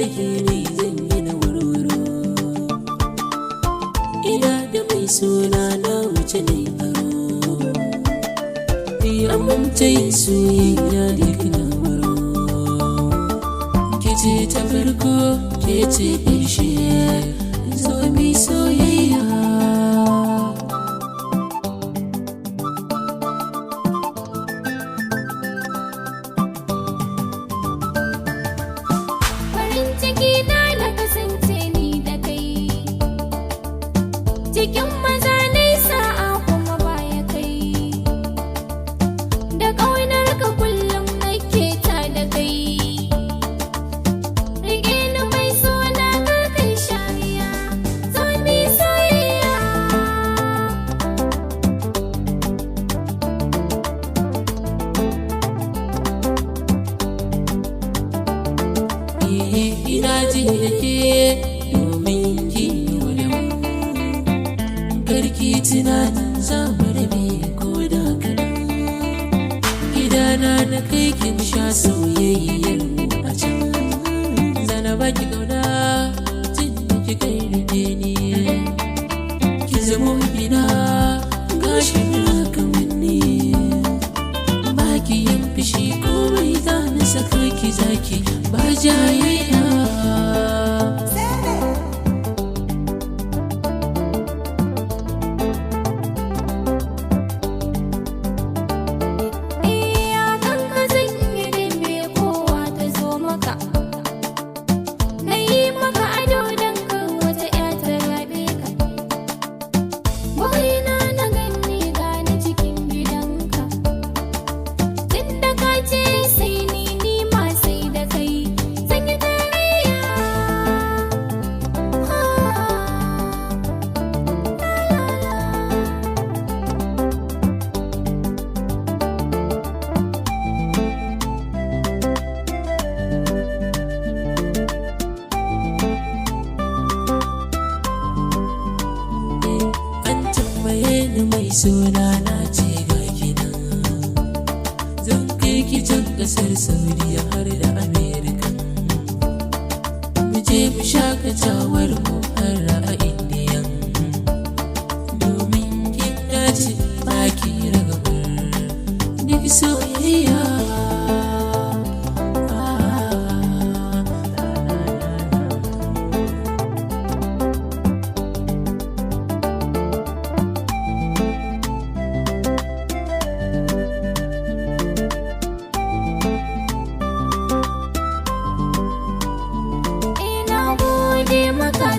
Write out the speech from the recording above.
rage ne zan yi na warwaro. Ina da mai suna na wuce na yi aro. Amince yin soyayya duk na waro. Ke ce ta farko, ke ce ƙarshe, zo mi soyayya. Farin ciki na kasance ni da kai, cikin maza nai sa'a kuma baya kai, da ƙaunar ka kullum nake ta da kai. Rike ni mai suna kar kai shariya, zo mi soyayya. Ina ji da ke domin ki da mu, karki tunanin za mu rabe ko da kaɗan. Gidana na kai kin sha soyayyar mu a can, zana baki ƙauna tun da ki kai rike ni. Ki zama bina gashi na kamanni, baki yin fishi komai za na saka ki zaki ba jayayya. Mai suna na ce ga gidan, zan kai ki can kasar Saudiya har da Amerika. Mu je mu shakatawar mu har a Indiyan, domin kin dace baki ragamar duk soyayya. Ina gode maka.